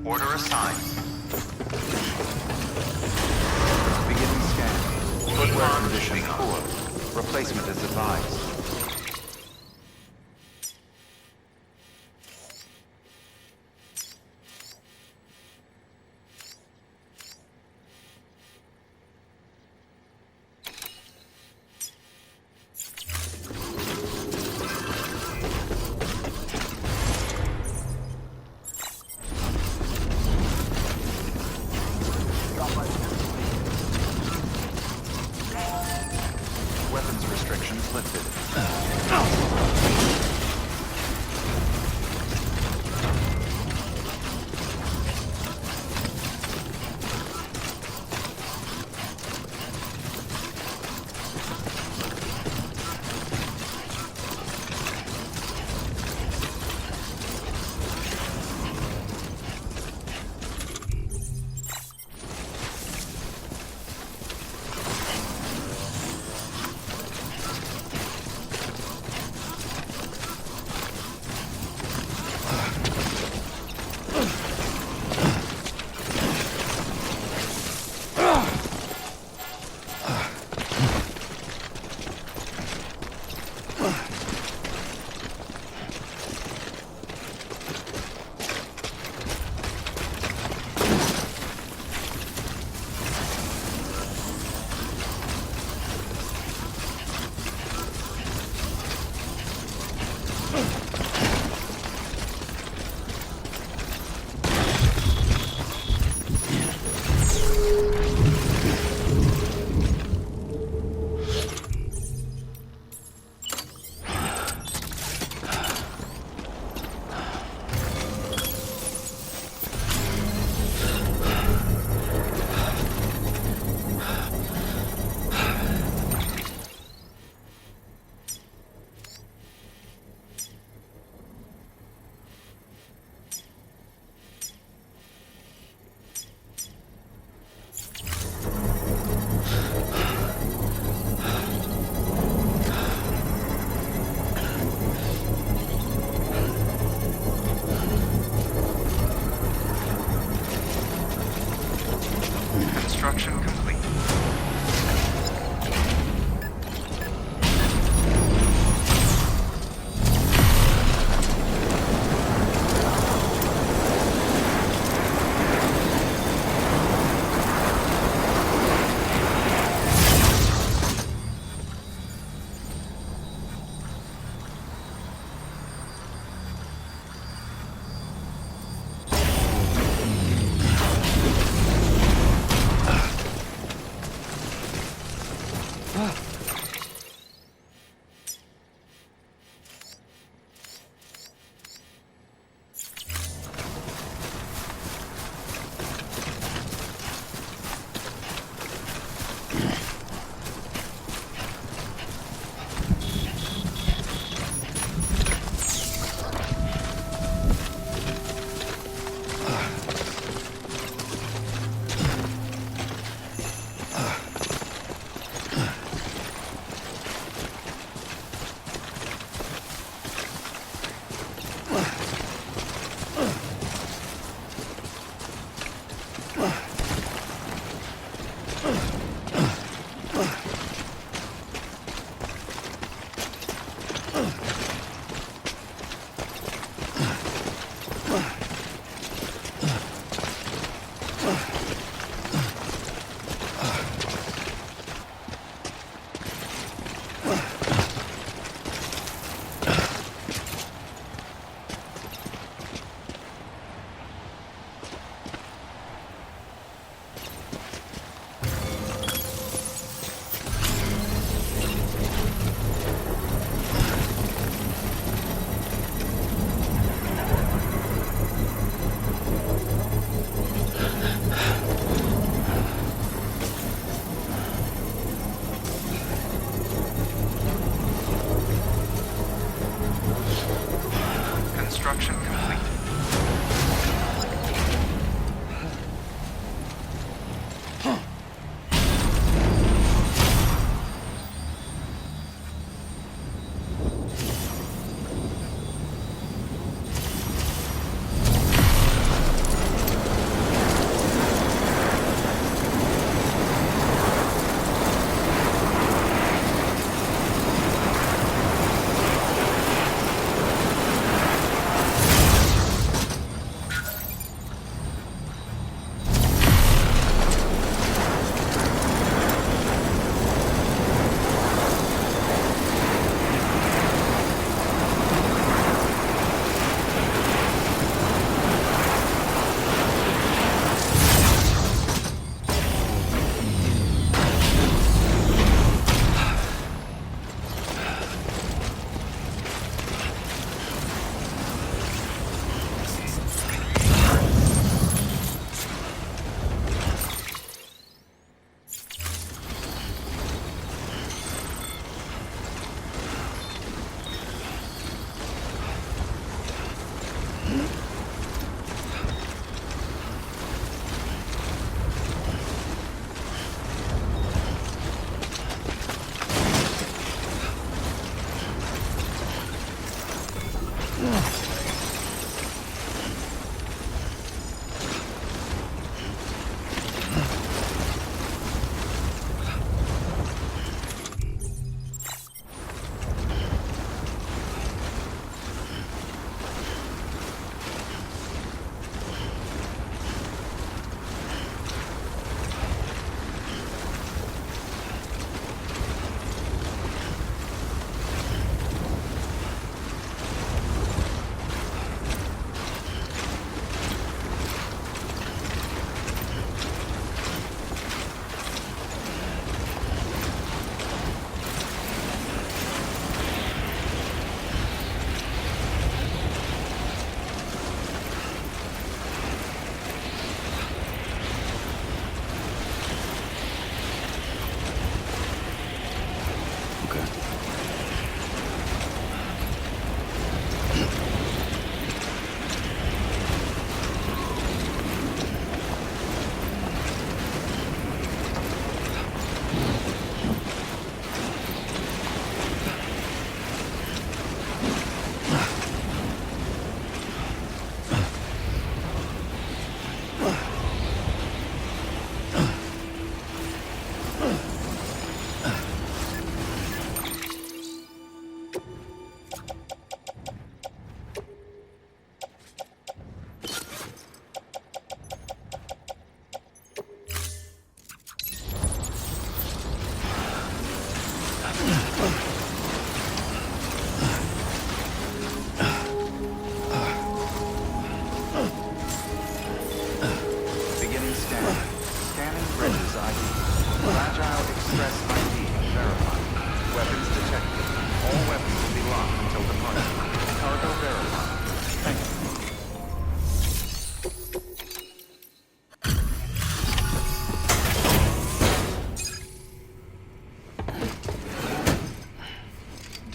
Order assigned. Beginning scan. Footwear condition poor. Replacement is advised. Weapons restrictions lifted. Construction complete.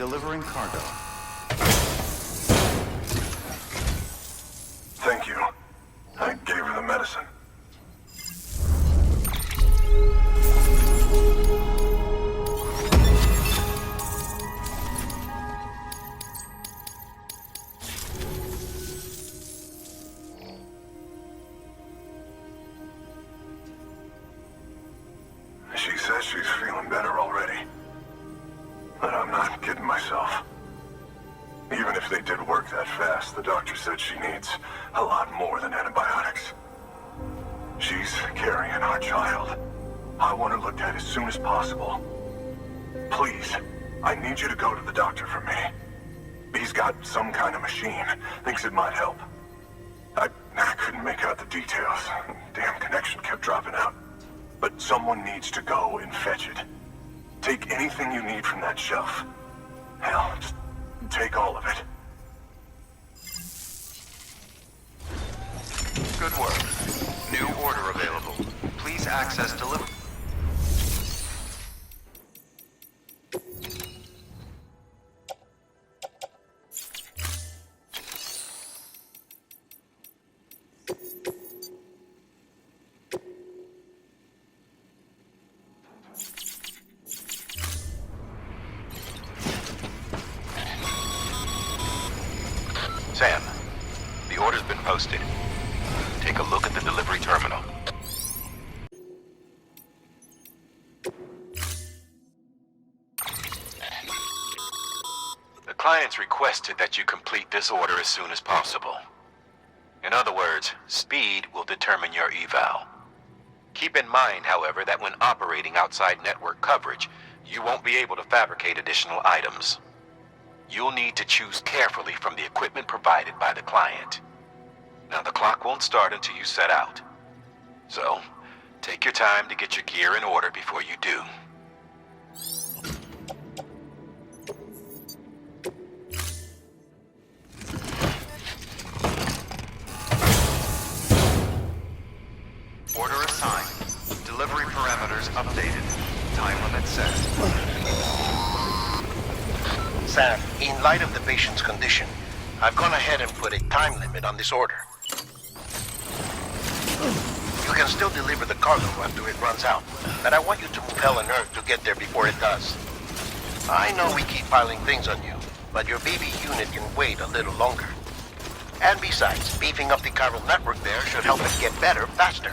Delivering cargo. Thank you. I gave her the medicine. She says she's feeling better already. But I'm not kidding myself. Even if they did work that fast, the doctor said she needs a lot more than antibiotics. She's carrying our child. I want her looked at as soon as possible. Please, I need you to go to the doctor for me. He's got some kind of machine. Thinks it might help. I couldn't make out the details. Damn connection kept dropping out. But someone needs to go and fetch it. Take anything you need from that shelf. Hell, just take all of it. Good work. New order available. Please access delivery. Sam, the order's been posted. Take a look at the delivery terminal. The client's requested that you complete this order as soon as possible. In other words, speed will determine your eval. Keep in mind, however, that when operating outside network coverage, you won't be able to fabricate additional items. You'll need to choose carefully from the equipment provided by the client. Now, the clock won't start until you set out. So, take your time to get your gear in order before you do. Order assigned. Delivery parameters updated. Time limit set. Sam, in light of the patient's condition, I've gone ahead and put a time limit on this order. You can still deliver the cargo after it runs out, but I want you to move hell and earth to get there before it does. I know we keep piling things on you, but your baby unit can wait a little longer. And besides, beefing up the chiral network there should help it get better faster.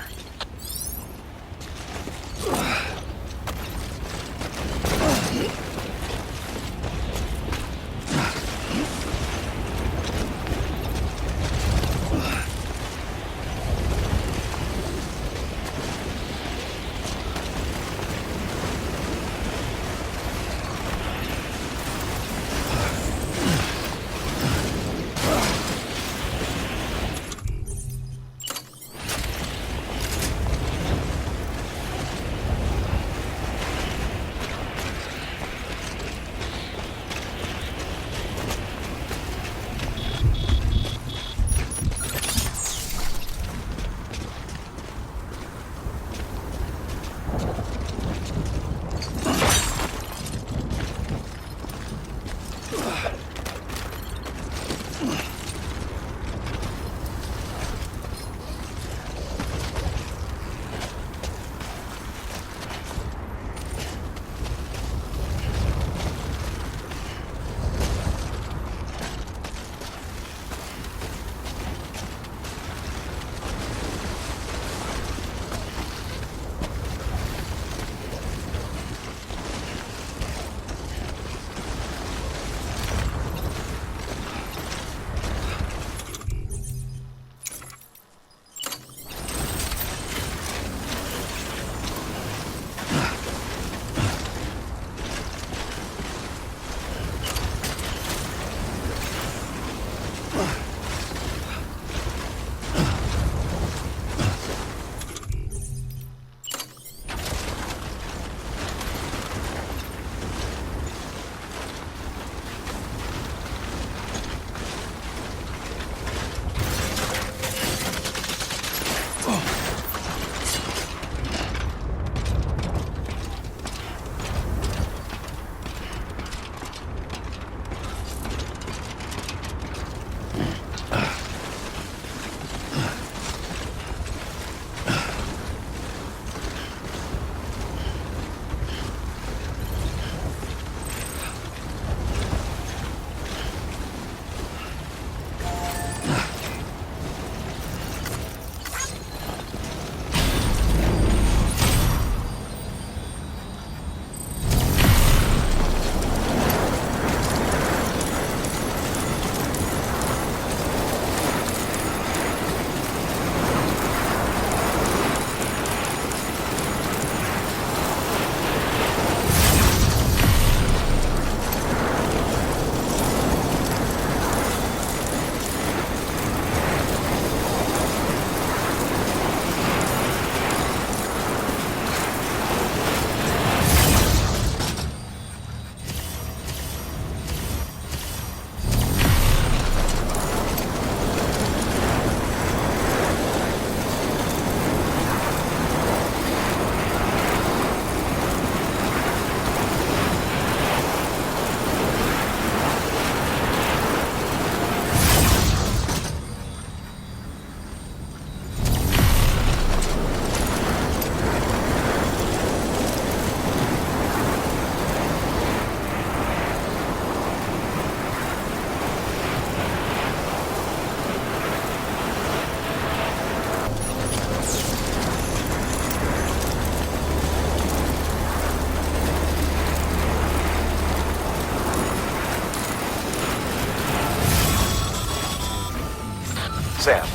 Sam,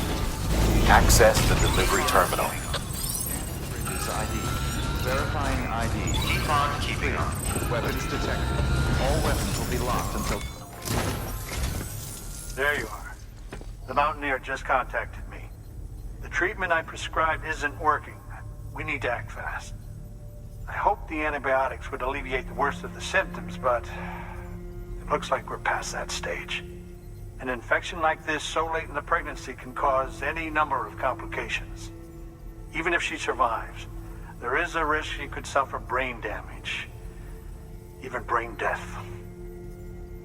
access the delivery terminal. Bridges ID. Verifying ID. Keep on keeping on. Weapons detected. All weapons will be locked until... There you are. The Mountaineer just contacted me. The treatment I prescribed isn't working. We need to act fast. I hoped the antibiotics would alleviate the worst of the symptoms, but it looks like we're past that stage. An infection like this so late in the pregnancy can cause any number of complications. Even if she survives, there is a risk she could suffer brain damage, even brain death.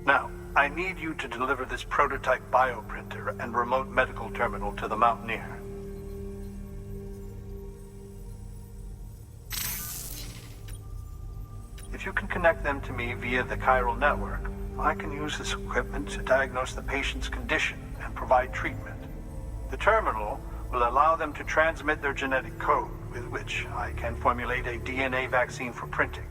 Now, I need you to deliver this prototype bioprinter and remote medical terminal to the Mountaineer. If you can connect them to me via the chiral network, I can use this equipment to diagnose the patient's condition and provide treatment. The terminal will allow them to transmit their genetic code, with which I can formulate a DNA vaccine for printing.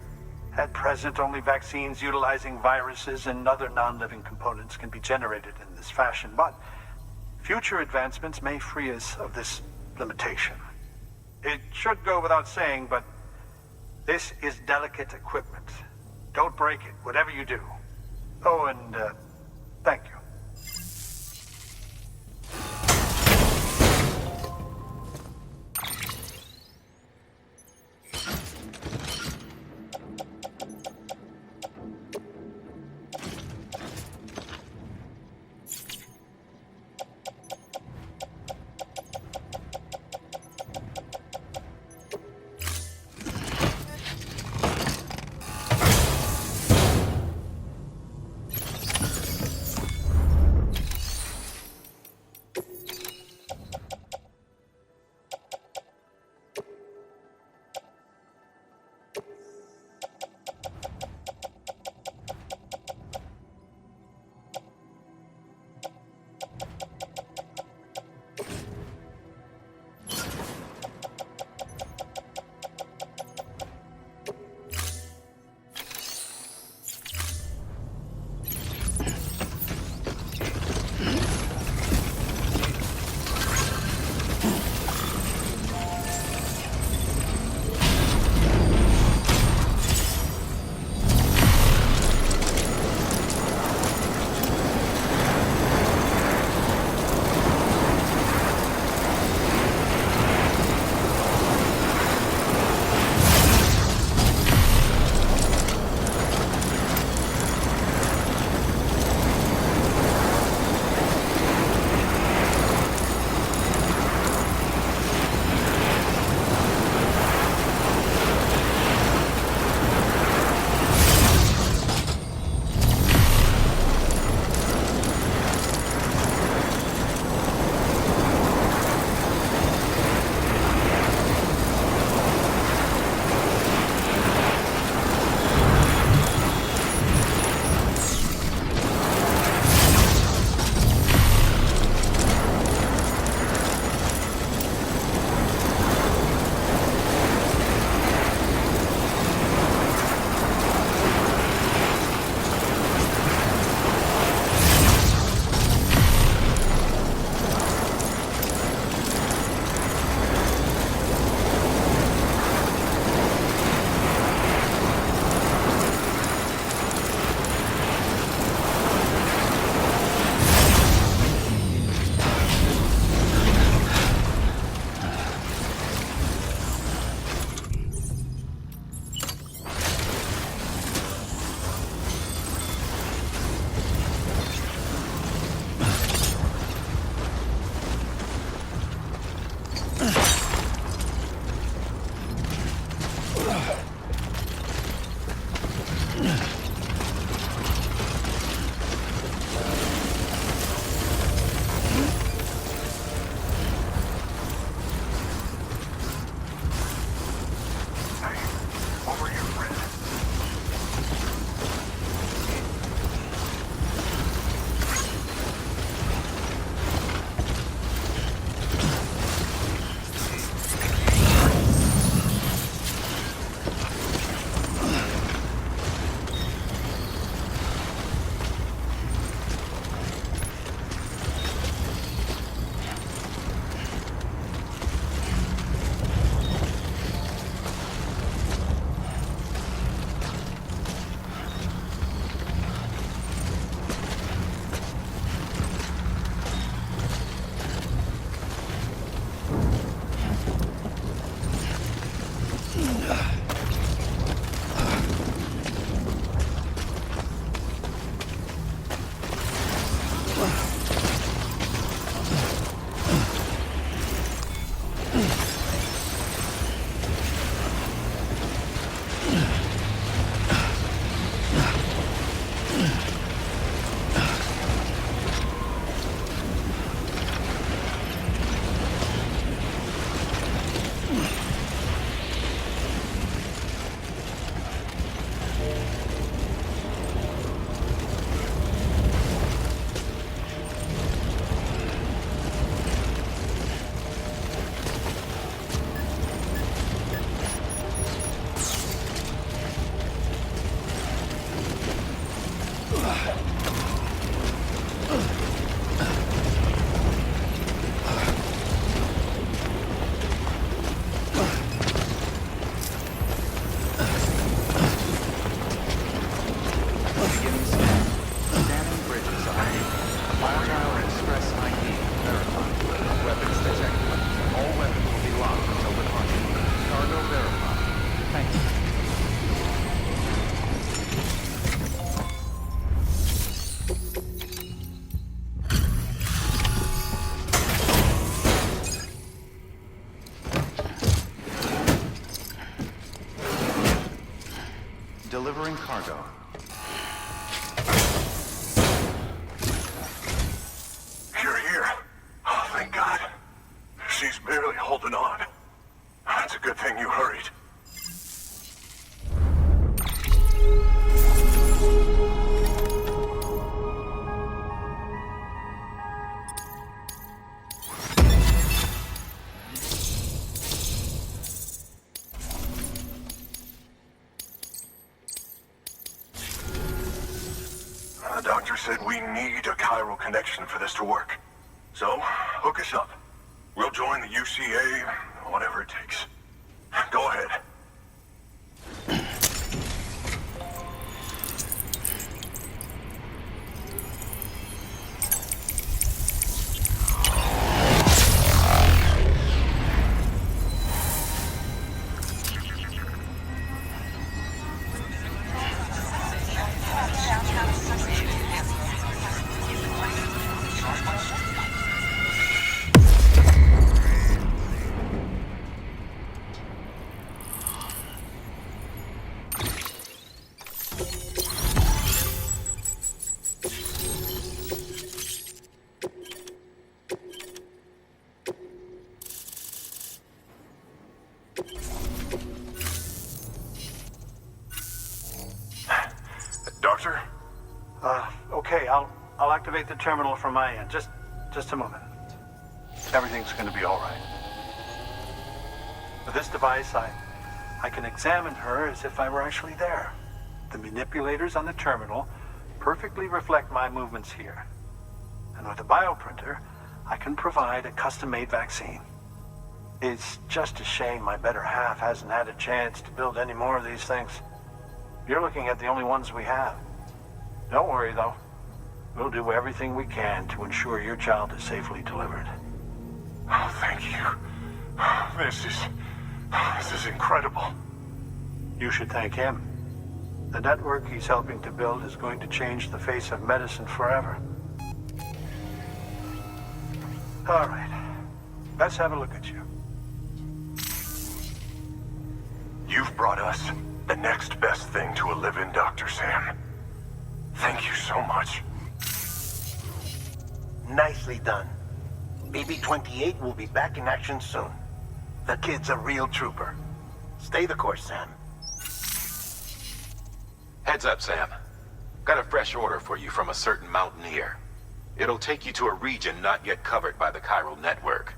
At present, only vaccines utilizing viruses and other non-living components can be generated in this fashion, but future advancements may free us of this limitation. It should go without saying, but this is delicate equipment. Don't break it, whatever you do. Oh, and thank you. The doctor said we need a chiral connection for this to work. So, hook us up. We'll join the UCA, whatever it takes. Go ahead. Doctor? Okay, I'll activate the terminal from my end. Just a moment. Everything's gonna be all right. With this device, I can examine her as if I were actually there. The manipulators on the terminal perfectly reflect my movements here. And with a bioprinter, I can provide a custom-made vaccine. It's just a shame my better half hasn't had a chance to build any more of these things. You're looking at the only ones we have. Don't worry, though. We'll do everything we can to ensure your child is safely delivered. Oh, thank you. This is incredible. You should thank him. The network he's helping to build is going to change the face of medicine forever. All right. Let's have a look at you. You've brought us the next best thing to a live-in, Dr. Sam. Thank you so much. Nicely done. BB-28 will be back in action soon. The kid's a real trooper. Stay the course, Sam. Heads up, Sam. Got a fresh order for you from a certain mountaineer. It'll take you to a region not yet covered by the chiral network.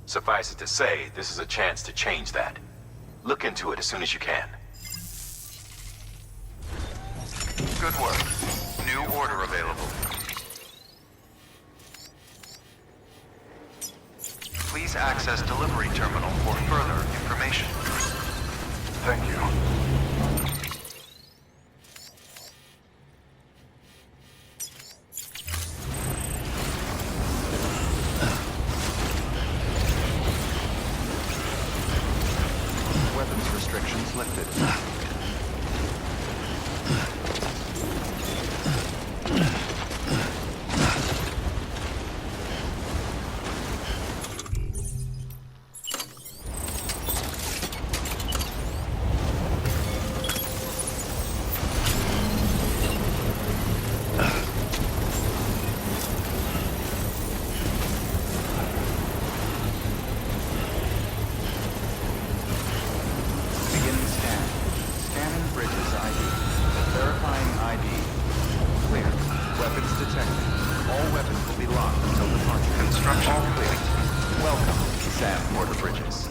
Suffice it to say, this is a chance to change that. Look into it as soon as you can. Good work. New order available. Please access delivery terminal for further information. Thank you. Weapons restrictions lifted. Beginning scan. Scanning bridges ID. Verifying ID. Clear. Weapons detected. All weapons will be locked until departure. Construction All complete. clear. Welcome, Sam Porter Bridges.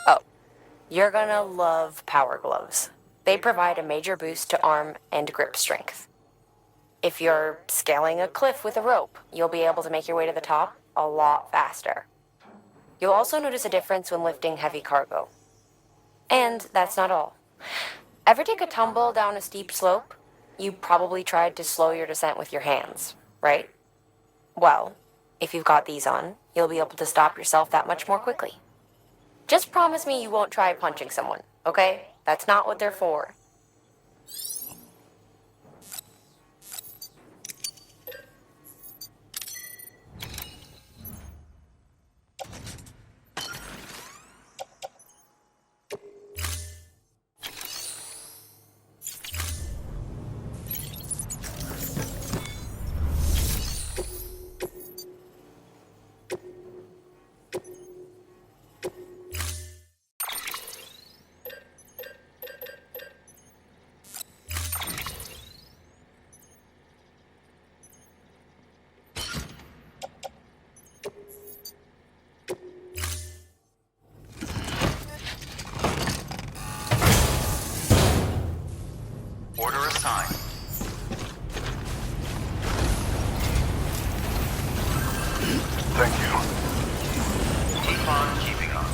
Oh, you're gonna love Power Gloves. They provide a major boost to arm and grip strength. If you're scaling a cliff with a rope, you'll be able to make your way to the top a lot faster. You'll also notice a difference when lifting heavy cargo. And that's not all. Ever take a tumble down a steep slope? You probably tried to slow your descent with your hands, right? Well, if you've got these on, you'll be able to stop yourself that much more quickly. Just promise me you won't try punching someone, okay? That's not what they're for. Thank you. Keep on keeping on.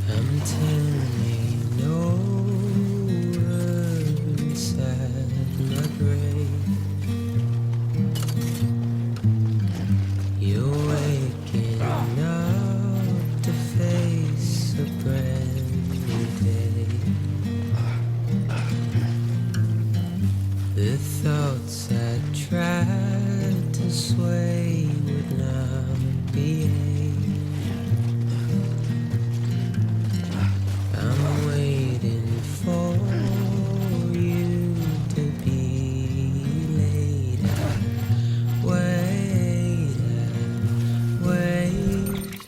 I'm telling no word inside my grave. You're waking up to face a brand new day. The thoughts I tried to sway would not behave. I'm waiting for you to be laid. Wait, wait.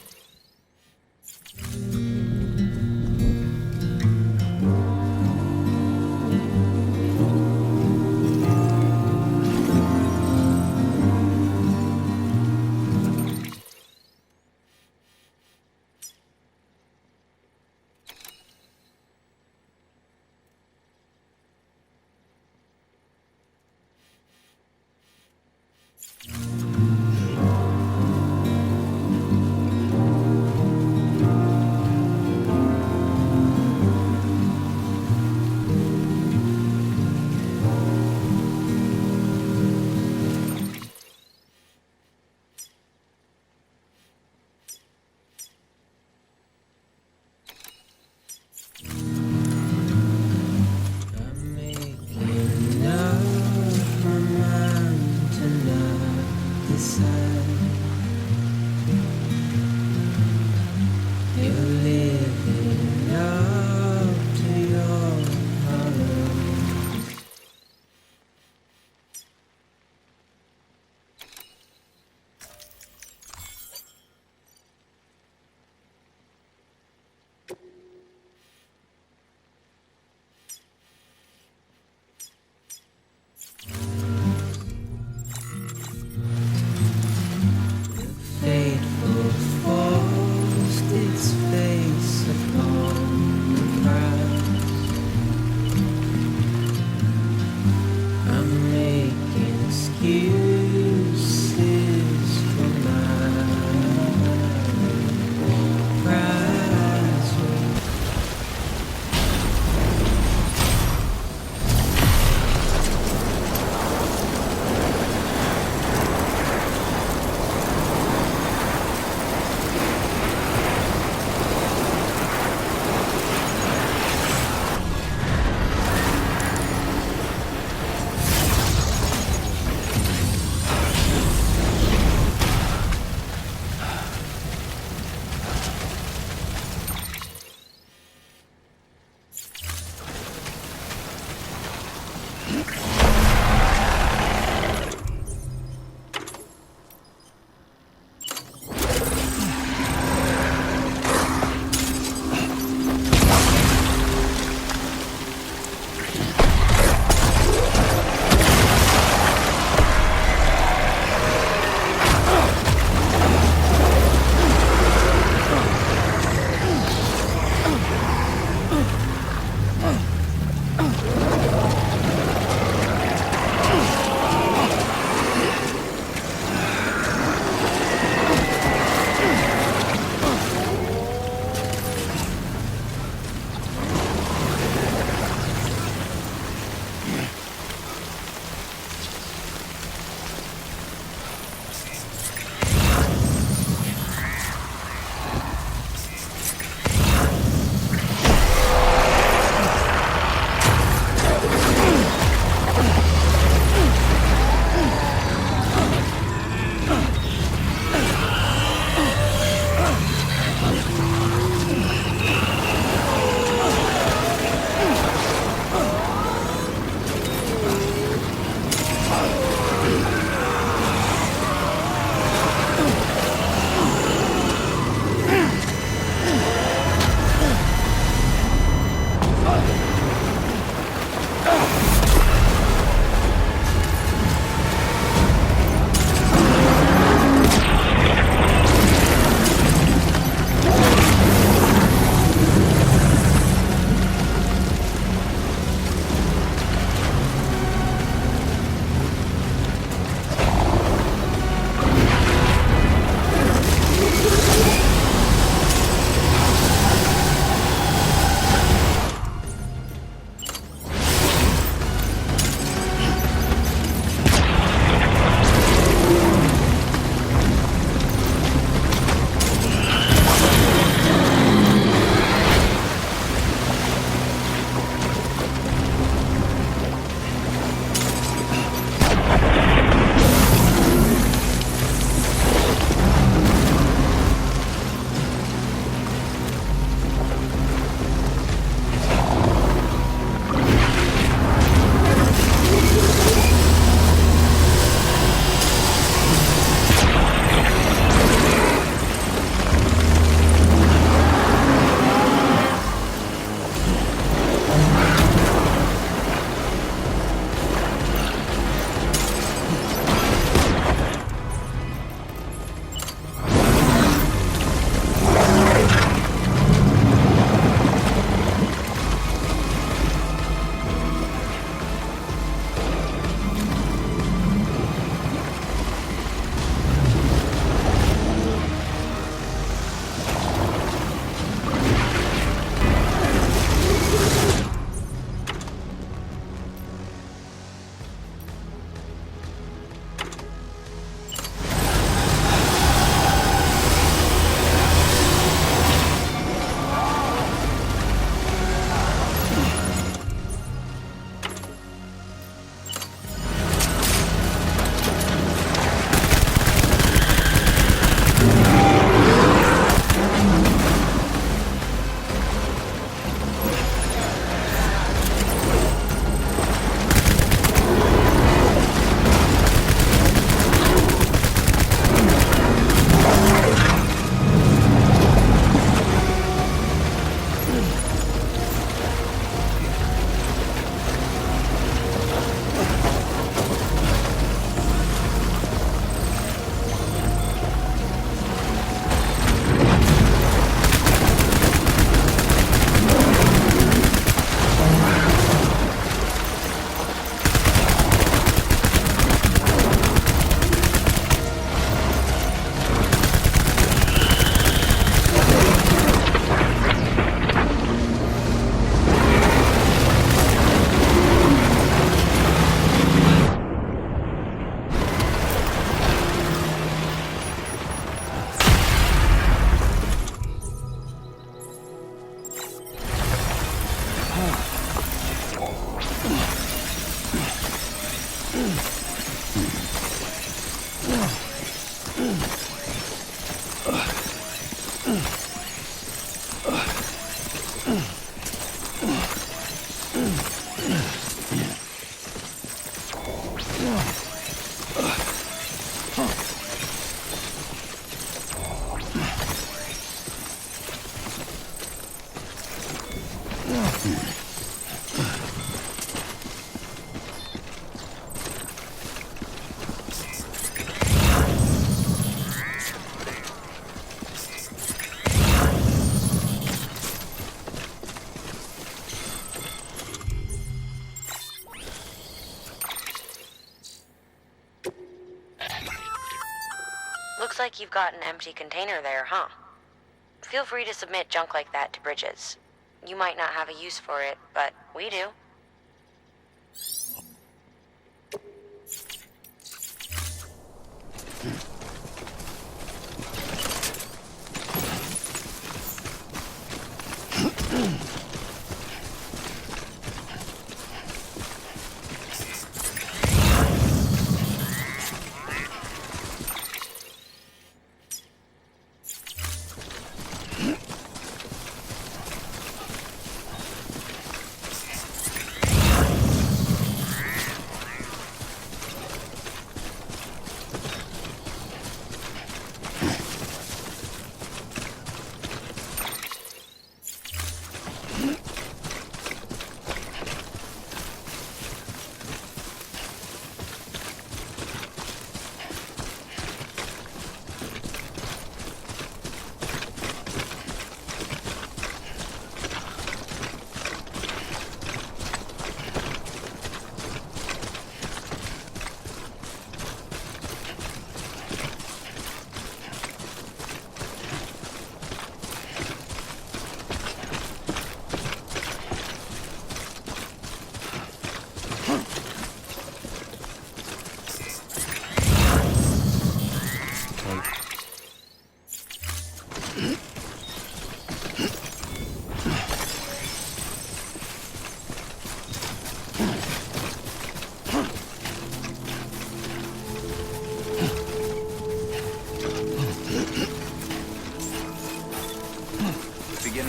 Looks like you've got an empty container there, huh? Feel free to submit junk like that to Bridges. You might not have a use for it, but we do.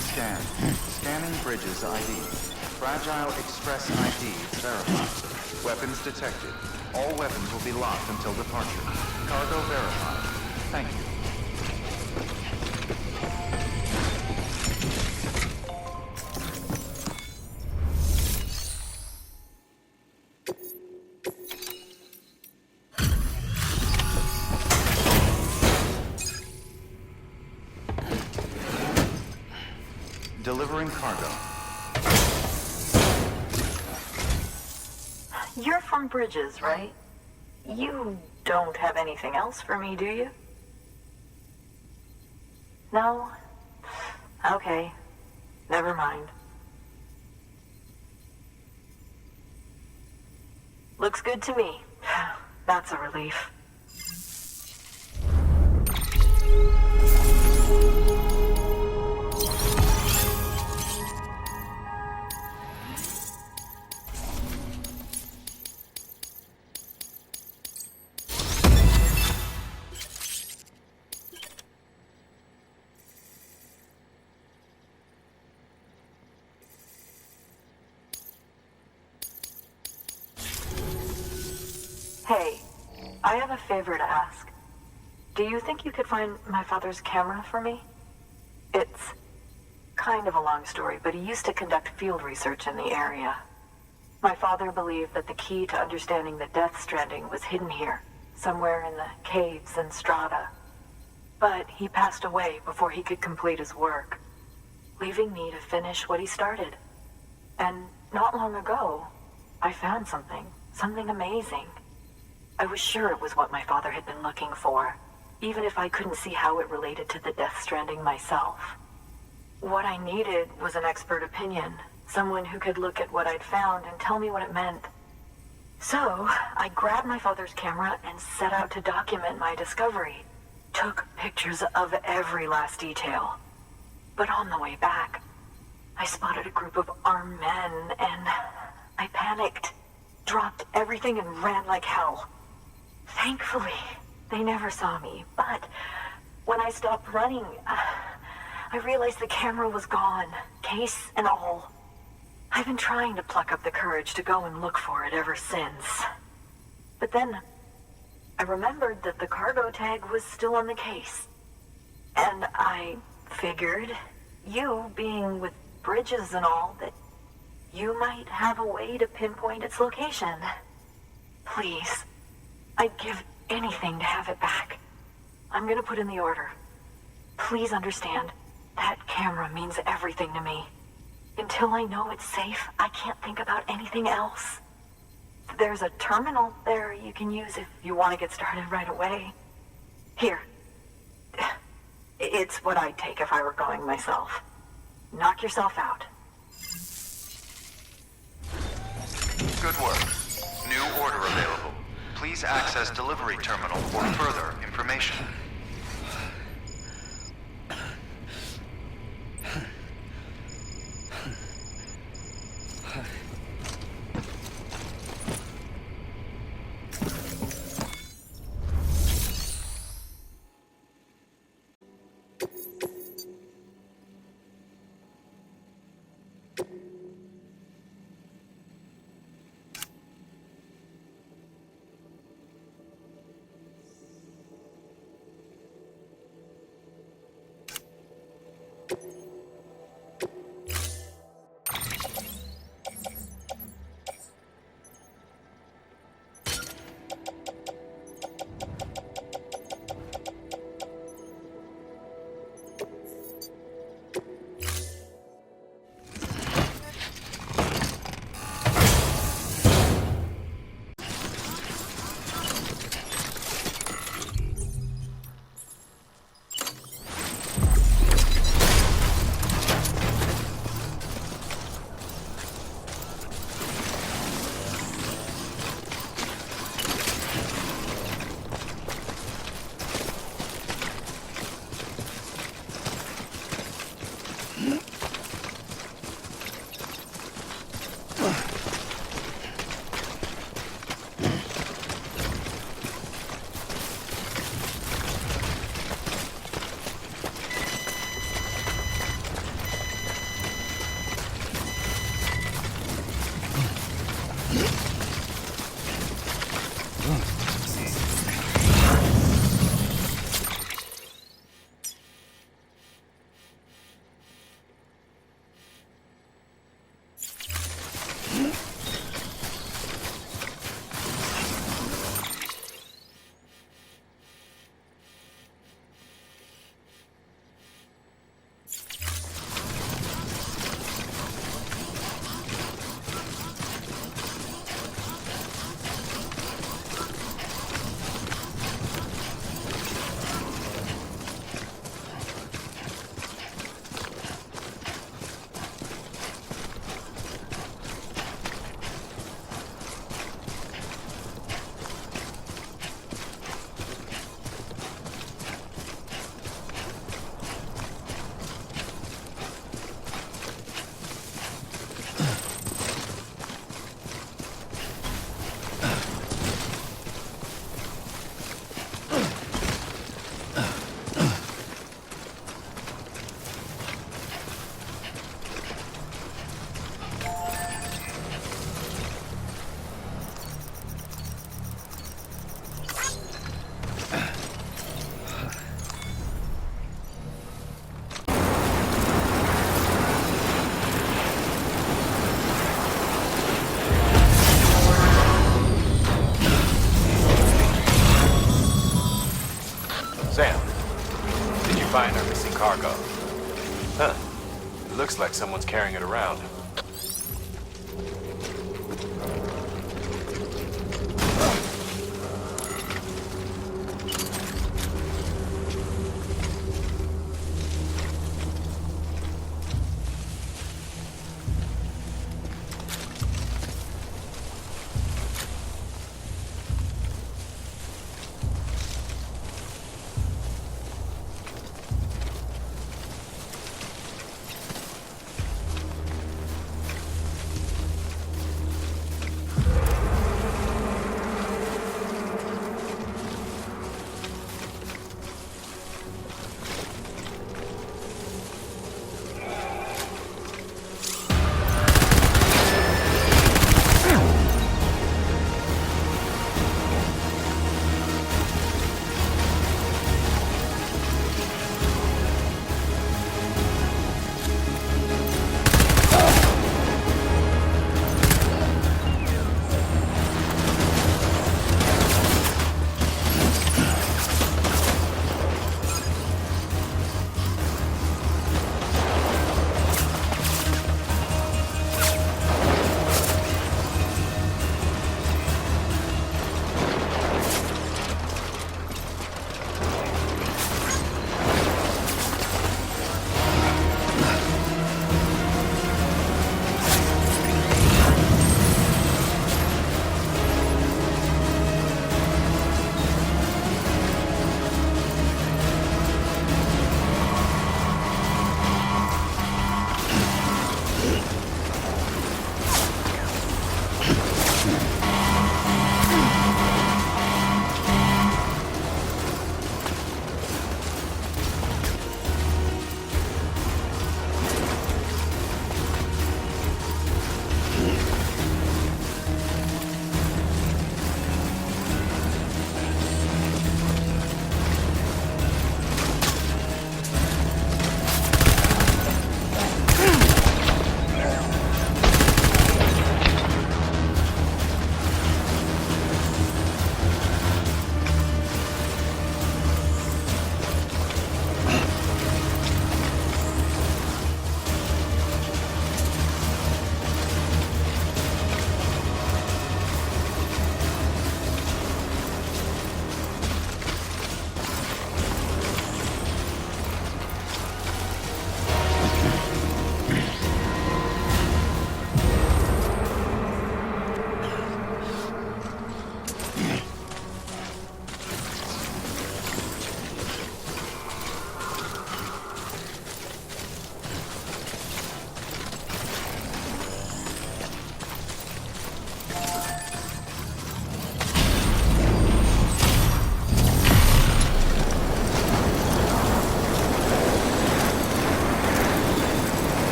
Scan. Scanning Bridges ID. Fragile Express ID verified. Weapons detected. All weapons will be locked until departure. Cargo verified. Thank you. Delivering cargo. You're from Bridges, right? You don't have anything else for me, do you? No? Okay. Never mind. Looks good to me. That's a relief. Hey, I have a favor to ask. Do you think you could find my father's camera for me? It's kind of a long story, but he used to conduct field research in the area. My father believed that the key to understanding the Death Stranding was hidden here, somewhere in the caves and strata. But he passed away before he could complete his work, leaving me to finish what he started. And not long ago, I found something amazing. I was sure it was what my father had been looking for, even if I couldn't see how it related to the Death Stranding myself. What I needed was an expert opinion, someone who could look at what I'd found and tell me what it meant. So, I grabbed my father's camera and set out to document my discovery. Took pictures of every last detail. But on the way back, I spotted a group of armed men and I panicked. dropped everything and ran like hell. Thankfully, they never saw me, but when I stopped running, I realized the camera was gone, case and all. I've been trying to pluck up the courage to go and look for it ever since. But then, I remembered that the cargo tag was still on the case. And I figured, you being with Bridges and all, that you might have a way to pinpoint its location. Please, I'd give anything to have it back. I'm gonna put in the order. Please understand, that camera means everything to me. Until I know it's safe, I can't think about anything else. There's a terminal there you can use if you want to get started right away. Here. It's what I'd take if I were going myself. Knock yourself out. Good work. New order available. Please access delivery terminal for further information. find our missing cargo. Huh. It looks like someone's carrying it around.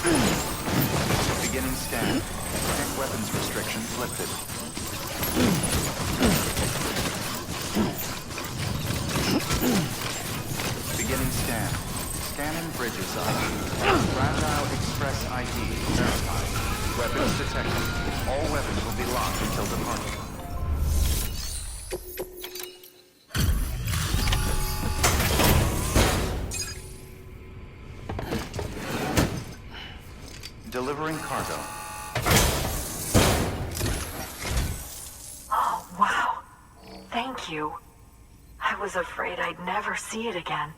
Beginning scan. Weapons restrictions lifted. Beginning scan. Scanning bridges ID. Fragile Express ID verified. Weapons detected. All weapons will be locked until departure. Delivering cargo. Oh, wow. Thank you. I was afraid I'd never see it again.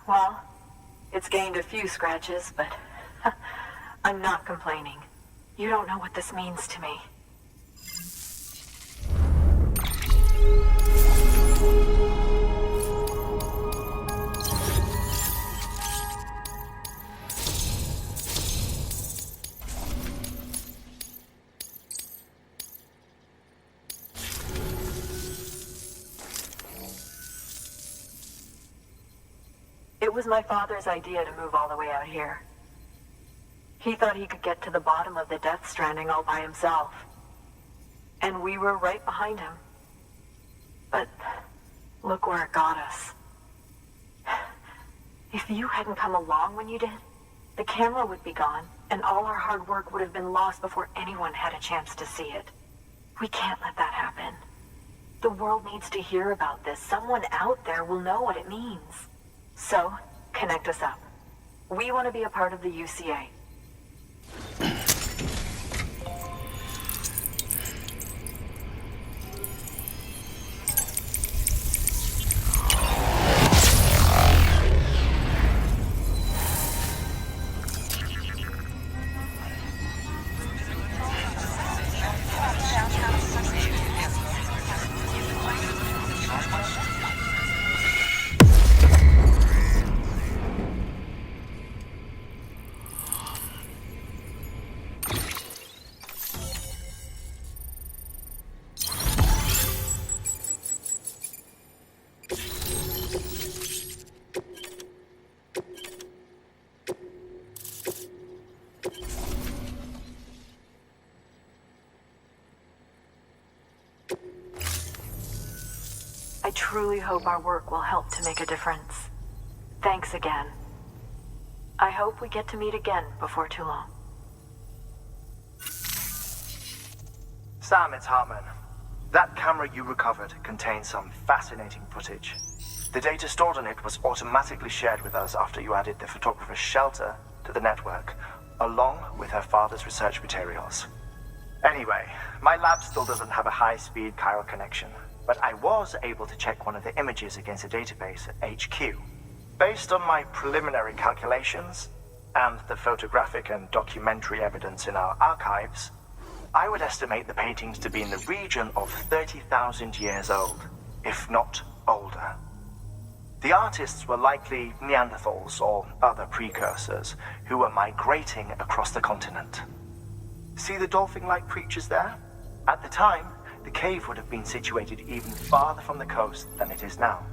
Well, it's gained a few scratches, but I'm not complaining. You don't know what this means to me. It was my father's idea to move all the way out here. He thought he could get to the bottom of the Death Stranding all by himself. And we were right behind him. But look where it got us. If you hadn't come along when you did, the camera would be gone, and all our hard work would have been lost before anyone had a chance to see it. We can't let that happen. The world needs to hear about this. Someone out there will know what it means. So, connect us up. We want to be a part of the UCA. I truly hope our work will help to make a difference. Thanks again. I hope we get to meet again before too long. Sam, it's Hartman. That camera you recovered contains some fascinating footage. The data stored on it was automatically shared with us after you added the photographer's shelter to the network, along with her father's research materials. Anyway, my lab still doesn't have a high-speed chiral connection, but I was able to check one of the images against a database at HQ. Based on my preliminary calculations, and the photographic and documentary evidence in our archives, I would estimate the paintings to be in the region of 30,000 years old, if not older. The artists were likely Neanderthals or other precursors who were migrating across the continent. See the dolphin-like creatures there? At the time, the cave would have been situated even farther from the coast than it is now.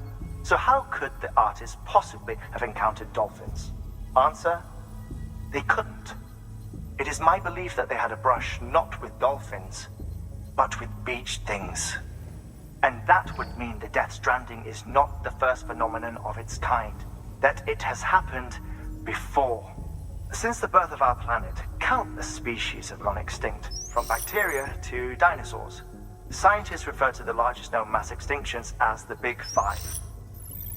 So how could the artists possibly have encountered dolphins? Answer: they couldn't. It is my belief that they had a brush not with dolphins, but with beach things. And that would mean the Death Stranding is not the first phenomenon of its kind, that it has happened before. Since the birth of our planet, countless species have gone extinct, from bacteria to dinosaurs. Scientists refer to the largest known mass extinctions as the Big Five.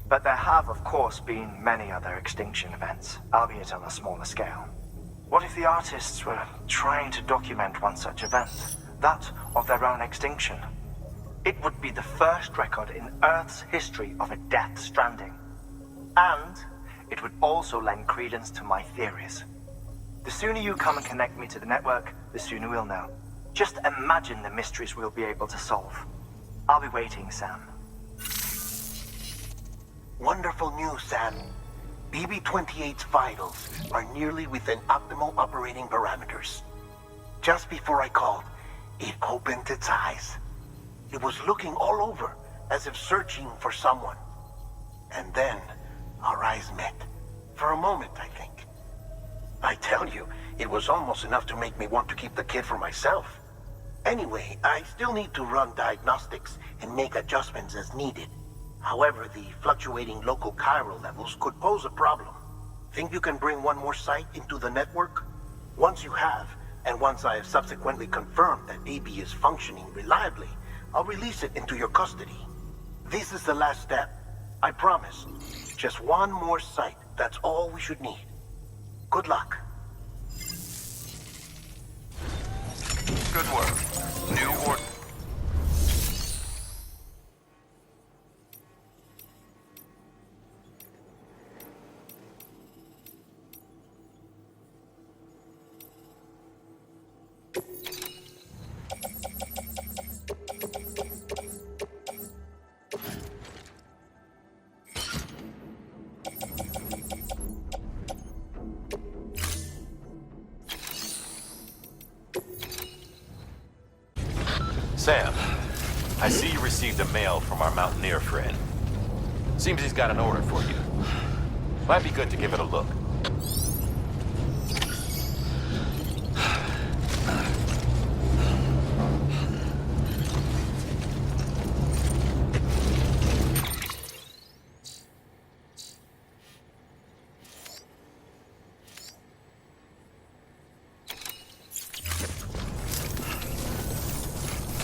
But there have, of course, been many other extinction events, albeit on a smaller scale. What if the artists were trying to document one such event, that of their own extinction? It would be the first record in Earth's history of a Death Stranding. And it would also lend credence to my theories. The sooner you come and connect me to the network, the sooner we'll know. Just imagine the mysteries we'll be able to solve. I'll be waiting, Sam. Wonderful news, Sam. BB-28's vitals are nearly within optimal operating parameters. Just before I called, it opened its eyes. It was looking all over, as as if searching for someone. And then, our eyes met. For a moment, I think. I tell you, it was almost enough to make me want to keep the kid for myself. Anyway, I still need to run diagnostics and make adjustments as needed. However, the fluctuating local chiral levels could pose a problem. Think you can bring one more site into the network? Once you have, and once I have subsequently confirmed that AB is functioning reliably, I'll release it into your custody. This is the last step. I promise. Just one more site. That's all we should need. Good luck. Good work. New order. Sam, I see you received a mail from our Mountaineer friend. Seems he's got an order for you. Might be good to give it a look.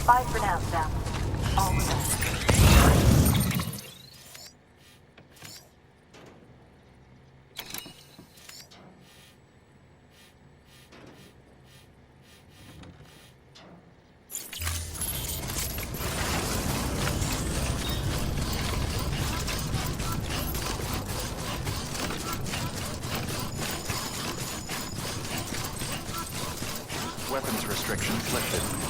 Bye for now, Sam. All the best. Weapons restrictions lifted.